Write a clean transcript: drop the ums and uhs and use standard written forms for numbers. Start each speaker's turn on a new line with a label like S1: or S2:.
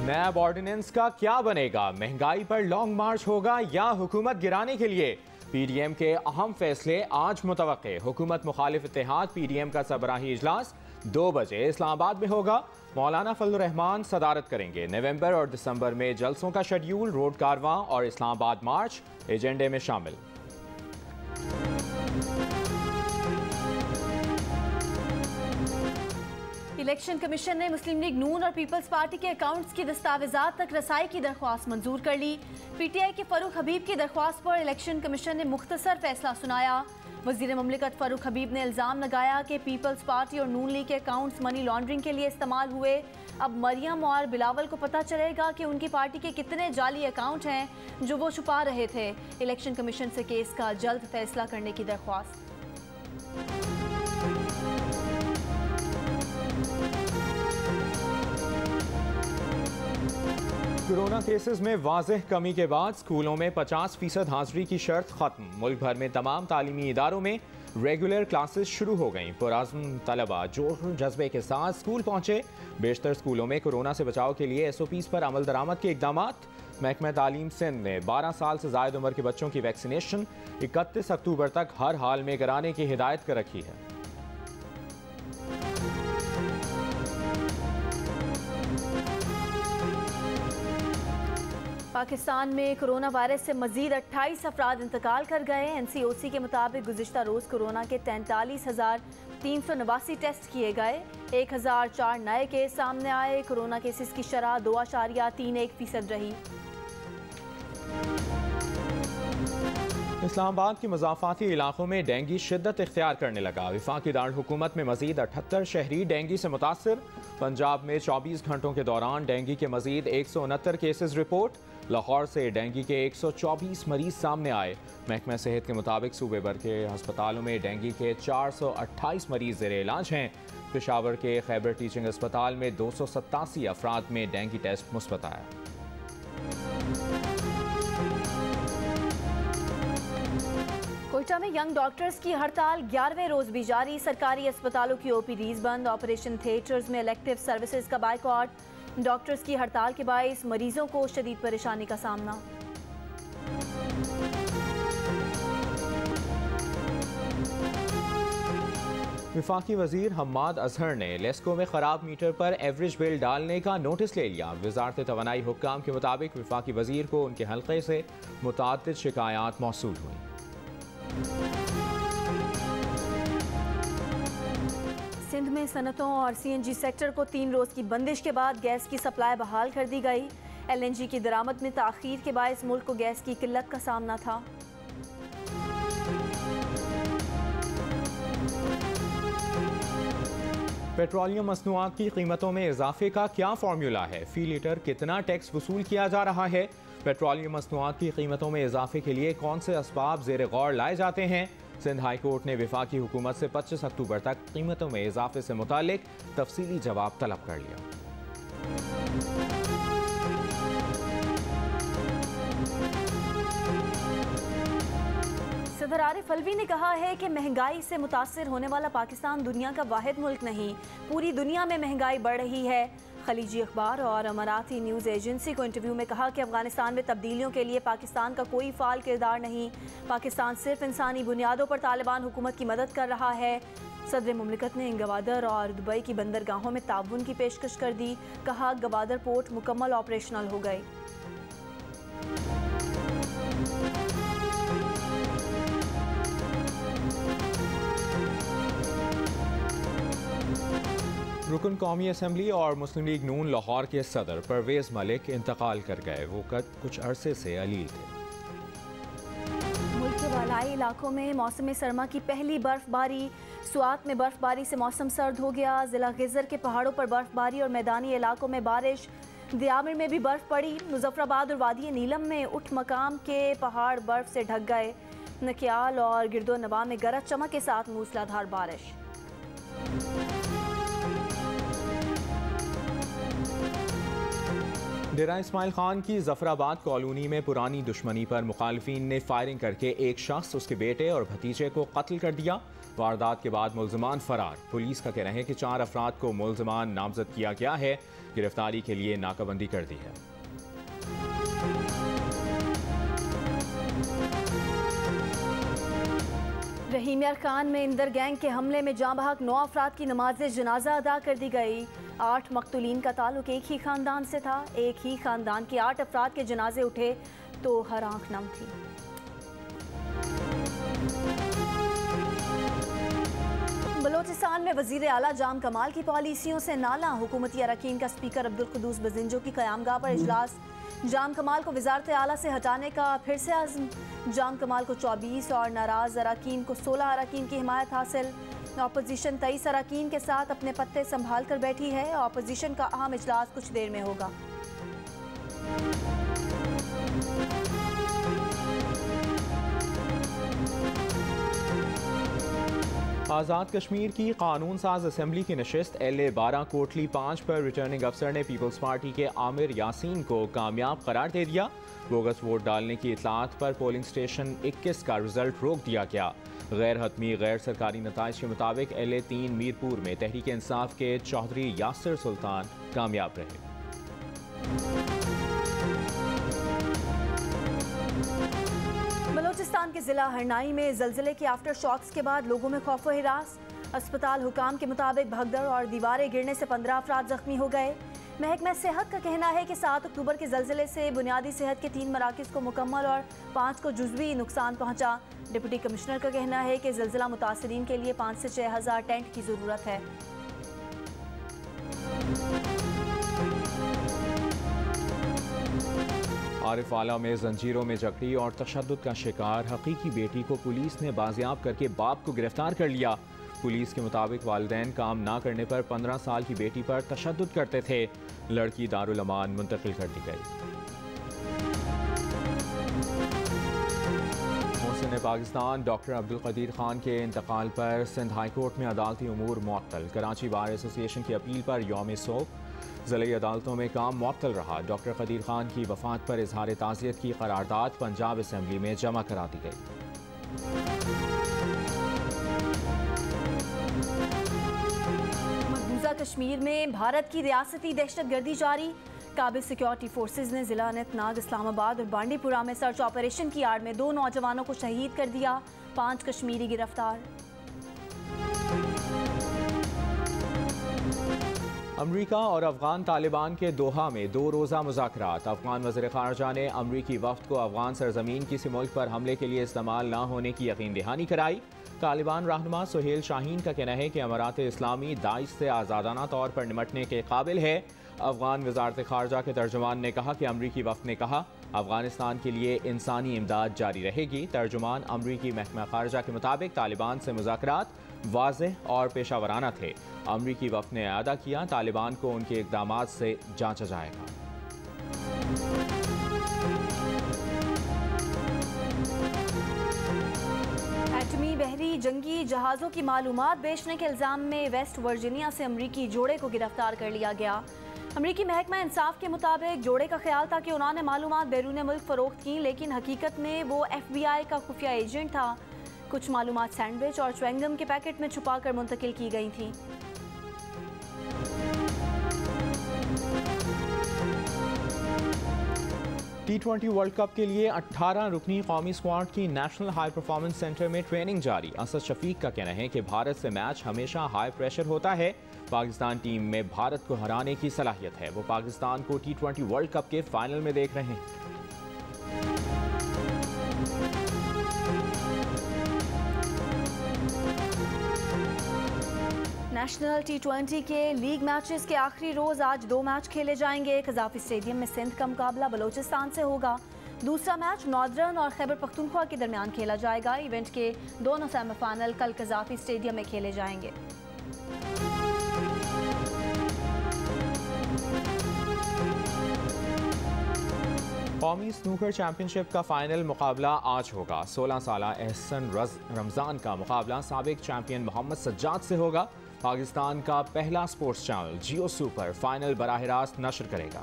S1: नैब ordinance का क्या बनेगा? महंगाई पर लॉन्ग मार्च होगा या हुकूमत गिराने के लिए? पीडीएम के अहम फैसले आज मुतवक्के। हुकूमत मुखालिफ इत्तेहाद पीडीएम का सबराही इजलास 2 बजे इस्लामाबाद में होगा। मौलाना फजलुर रहमान सदारत करेंगे। नवंबर और दिसंबर में जलसों का शेड्यूल, रोड कारवां और इस्लामाबाद मार्च एजेंडे में शामिल।
S2: इलेक्शन कमीशन ने मुस्लिम लीग नून और पीपल्स पार्टी के अकाउंट्स की दस्तावेजात तक रसाई की दरख्वास्त मंजूर कर ली। पीटीआई के फरूक हबीब की दरख्वास्त पर इलेक्शन कमीशन ने मुख्तसर फैसला सुनाया। वजीर मुमलिकत फरूक हबीब ने इल्ज़ाम लगाया कि पीपल्स पार्टी और नून लीग के अकाउंट्स मनी लॉन्ड्रिंग के लिए इस्तेमाल हुए। अब मरियम और बिलावल को पता चलेगा कि उनकी पार्टी के कितने जाली अकाउंट हैं जो वो छुपा रहे थे। इलेक्शन कमीशन से केस का जल्द फैसला करने की दरख्वास्त।
S1: कोरोना केसेस में वाज़ेह कमी के बाद स्कूलों में 50% हाजिरी की शर्त खत्म। मुल्क भर में तमाम तालीमी इदारों में रेगुलर क्लासेस शुरू हो गईं। पुराज़्म तलबा जोर जज्बे के साथ स्कूल पहुंचे। बेशतर स्कूलों में कोरोना से बचाव के लिए SOPs पर अमल दरामद के इक़दामात। महकमा तालीम सिंध ने 12 साल से ज़ायद उम्र के बच्चों की वैक्सीनेशन 31 अक्टूबर तक हर हाल में कराने की हिदायत कर रखी है।
S2: पाकिस्तान में कोरोना वायरस से मजीद 28 अफराद इंतकाल कर गए। NCOC के मुताबिक गुज़िश्ता रोज़ कोरोना के 43,389 टेस्ट किए गए। 1004 नए केस सामने आए। कोरोना केसेस की शरह 2.31% रही।
S1: इस्लामाबाद के मज़ाफ़ाती इलाकों में डेंगू शिद्दत इख्तियार करने लगा। वफाकी दारुल हुकूमत में मजीद 78 शहरी डेंगू से मुतासर। पंजाब में 24 घंटों के दौरान डेंगू के मजीद 169 केसेस रिपोर्ट। लाहौर से डेंगू के 124 मरीज सामने आए। महकमा सेहत के मुताबिक सूबे भर के हस्पतालों में डेंगू के 428 मरीज ज़ेरे इलाज हैं। पेशावर के खैबर टीचिंग अस्पताल में 287 अफराद में डेंगू टेस्ट मुस्बत आया।
S2: कोयटा में यंग डॉक्टर्स की हड़ताल 11वें रोज भी जारी। सरकारी अस्पतालों की OPDs बंद। ऑपरेशन थिएटर्स में इलेक्टिव सर्विसेज का बाइकआउट। डॉक्टर्स की हड़ताल के बायस मरीजों को शदीद परेशानी का सामना।
S1: वफाकी वजीर हम्माद अजहर ने लेस्को में खराब मीटर पर एवरेज बिल डालने का नोटिस ले लिया। वजारत तवानाई हुक्काम के मुताबिक वफाकी वजीर को उनके हल्के से मुतअद्दिद शिकायत मौसूल हुई।
S2: सिंध में सनतों और CNG सेक्टर को 3 रोज की बंदिश के बाद गैस की सप्लाई बहाल कर दी गई। LNG की दरामद में ताखीर के बायस मुल्क को गैस की किल्लत का सामना था।
S1: पेट्रोलियम मसनूआत की कीमतों में इजाफे का क्या फार्मूला है? फी लीटर कितना टैक्स वसूल किया जा रहा है? पेट्रोलियम मसनूआत की कीमतों में इजाफे के लिए कौन से असबाब ज़ेर गौर लाए जाते हैं? सिंध हाई कोर्ट ने वफाकी हुकूमत से 25 अक्टूबर तक कीमतों में इजाफे से मुतालिक तफसीली जवाब तलब कर लिया।
S2: सदर आरिफ अलवी ने कहा है कि महंगाई से मुतासिर होने वाला पाकिस्तान दुनिया का वाहिद मुल्क नहीं, पूरी दुनिया में महंगाई बढ़ रही है। खलीजी अखबार और अमाराती न्यूज़ एजेंसी को इंटरव्यू में कहा कि अफगानिस्तान में तब्दीलियों के लिए पाकिस्तान का कोई फाल किरदार नहीं। पाकिस्तान सिर्फ इंसानी बुनियादों पर तालिबान हुकूमत की मदद कर रहा है। सदर मुमलिकत ने गवादर और दुबई की बंदरगाहों में ताउन की पेशकश कर दी। कहा गवादर पोर्ट मुकम्मल ऑपरेशनल हो गए।
S1: रुकन कौमी असम्बली और मुस्लिम लीग नून लाहौर के सदर परवेज़ मलिक इंतकाल कर गए। वो कुछ अरसे से अलील थे।
S2: मुल्क के बालाई इलाकों में मौसम सरमा की पहली बर्फबारी। सुआत में बर्फबारी से मौसम सर्द हो गया। जिला गिजर के पहाड़ों पर बर्फबारी और मैदानी इलाकों में बारिश। दियामिर में भी बर्फ पड़ी। मुजफ्फराबाद और वादी नीलम में उठ मकाम के पहाड़ बर्फ से ढक गए। नकियाल और गिरदो नवा में गरज चमक के साथ मूसलाधार बारिश।
S1: डेरा इस्माइल खान की जफराबाद कॉलोनी में पुरानी दुश्मनी पर मुखालिफिन ने फायरिंग करके एक शख्स, उसके बेटे और भतीजे को कत्ल कर दिया। वारदात के बाद मुल्जिमान फरार। पुलिस का कहना है कि 4 अफराद को मुल्जिमान नामजद किया गया है। गिरफ्तारी के लिए नाकाबंदी कर दी है।
S2: रहीम यार खान में इंदर गैंग के हमले में जाँ बहक 9 अफराद की नमाज जनाजा अदा कर दी गई। 8 मकतूलीन का ताल्लुक एक ही खानदान से था। एक ही खानदान के 8 अफराद के जनाजे उठे तो हर आंख नम थी। बलोचिस्तान में वजीर आला जाम कमाल की पॉलिसियों से नाला। हुकूमती अरकान का स्पीकर अब्दुल कुद्दूस बजिंजो की क़यामगाह पर इजलास। जाम कमाल को वजारत आला से हटाने का फिर से आज़म। जाम कमाल को 24 और नाराज़ अरकान को 16 अरकान की हिमायत हासिल। अपोजिशन 23 अरकान के साथ अपने पत्ते संभाल कर बैठी है। अपोजिशन का अहम इजलास कुछ देर में होगा।
S1: आज़ाद कश्मीर की कानून साज असम्बली की नशिस्त LA-12 कोटली 5 पर रिटर्निंग अफसर ने पीपल्स पार्टी के आमिर यासीन को कामयाब करार दे दिया। बोगस वोट डालने की इतलात पर पोलिंग स्टेशन 21 का रिजल्ट रोक दिया गया। गैर हतमी गैर सरकारी नताइज के मुताबिक LA-3 मीरपुर में तहरीक इंसाफ के चौधरी यासिर सुल्तान कामयाब रहे।
S2: बलोचिस्तान के जिला हरनाई में ज़लज़ले के आफ्टर शॉक्स के बाद लोगों में खौफ व हिरास। अस्पताल हुकाम के मुताबिक भगदड़ और दीवारें गिरने से 15 अफराद जख्मी हो गए। महकमा सेहत का कहना है कि 7 अक्टूबर के ज़लज़ले से बुनियादी सेहत के 3 मराकज़ को मुकम्मल और 5 को जुज़वी नुकसान पहुँचा। डिप्टी कमिश्नर का कहना है कि ज़लज़ला मुतासरीन के लिए 5 से 6 हज़ार टेंट की ज़रूरत है।
S1: आरिफवाला में जंजीरों में जकड़ी और तशद्दुद का शिकार हकीकी बेटी को पुलिस ने बाजियाब करके बाप को गिरफ्तार कर लिया। पुलिस के मुताबिक वालिदैन काम ना करने पर 15 साल की बेटी पर तशद्दुद करते थे। लड़की दारुल अमान मुंतकिल कर दी गई। मोहसिन पाकिस्तान डॉक्टर अब्दुल कदीर खान के इंतकाल पर सिंध हाई कोर्ट में अदालती उमूर मुअत्तल। कराची बार एसोसिएशन की अपील पर यौम सोग ज़िली अदालतों में काम मुअत्तल रहा। डॉक्टर कदीर खान की वफ़ात पर इजहार ताज़ियत की करारदाद पंजाब असम्बली में जमा करा दी गई।
S2: मकबूजा कश्मीर में भारत की रियासती दहशतगर्दी जारी। काबिल सिक्योरिटी फोर्सेज ने जिला अनंतनाग, इस्लामाबाद और बांडीपुरा में सर्च ऑपरेशन की आड़ में 2 नौजवानों को शहीद कर दिया। 5 कश्मीरी गिरफ्तार।
S1: अमरीका और अफगान तालिबान के दोहा में 2 रोज़ा मुज़ाकरात। अफगान वज़ीर ख़ारजा ने अमरीकी वफ़द को अफगान सरज़मीन किसी मुल्क पर हमले के लिए इस्तेमाल न होने की यकीन दहानी कराई। तालिबान रहनुमा सुहेल शाहीन का कहना है कि अमारात इस्लामी दाइश से आज़ादाना तौर पर निमटने के काबिल है। अफगान वज़ारत ख़ारजा के तर्जुमान ने कहा कि अमरीकी वफ़द ने कहा अफगानिस्तान के लिए इंसानी इमदाद जारी रहेगी। तर्जुमान अमरीकी महकमा ख़ारजा के मुताबिक तालिबान से मुज़ाकरात वाज़ेह और पेशावराना थे। अमरीकी वफ़द ने अदा किया तालिबान को उनके इक़दामात से जांचा जाएगा।
S2: एटमी बहरी जंगी जहाज़ों की मालूमात बेचने के इल्ज़ाम में वेस्ट वर्जीनिया से अमरीकी जोड़े को गिरफ्तार कर लिया गया। अमरीकी महकमा इंसाफ के मुताबिक जोड़े का ख्याल था कि उन्होंने मालूमात बैरून मुल्क फ़रोख्त की, लेकिन हकीकत में वो FBI का खुफिया एजेंट था। कुछ मालूमात सैंडविच और च्युइंगम के पैकेट में छुपा कर मुंतकिल की गई थी।
S1: T20 वर्ल्ड कप के लिए 18 रुकनी कौमी स्क्वाड की नेशनल हाई परफॉर्मेंस सेंटर में ट्रेनिंग जारी। असद शफीक का कहना है कि भारत से मैच हमेशा हाई प्रेशर होता है। पाकिस्तान टीम में भारत को हराने की सलाहियत है। वो पाकिस्तान को T20 वर्ल्ड कप के फाइनल में देख रहे हैं।
S2: नेशनल T20 के लीग मैचेस के आखिरी रोज आज 2 मैच खेले जाएंगे। कज़ाफ़ी स्टेडियम में सिंध का मुकाबला बलोचिस्तान से होगा। दूसरा मैच नॉर्दर्न और खैबर पख्तूनख्वा के दरमियान खेला जाएगा। इवेंट के दोनों सेमीफाइनल कल कज़ाफ़ी स्टेडियम में खेले जाएंगे।
S1: कौमी स्नूकर चैंपियनशिप का फाइनल मुकाबला आज होगा। 16 साला एहसन रमज़ान का मुकाबला साबिक चैंपियन मोहम्मद सज्जाद से होगा। पाकिस्तान का पहला स्पोर्ट्स चैनल जियो सुपर फाइनल बराह रास्त नशर करेगा।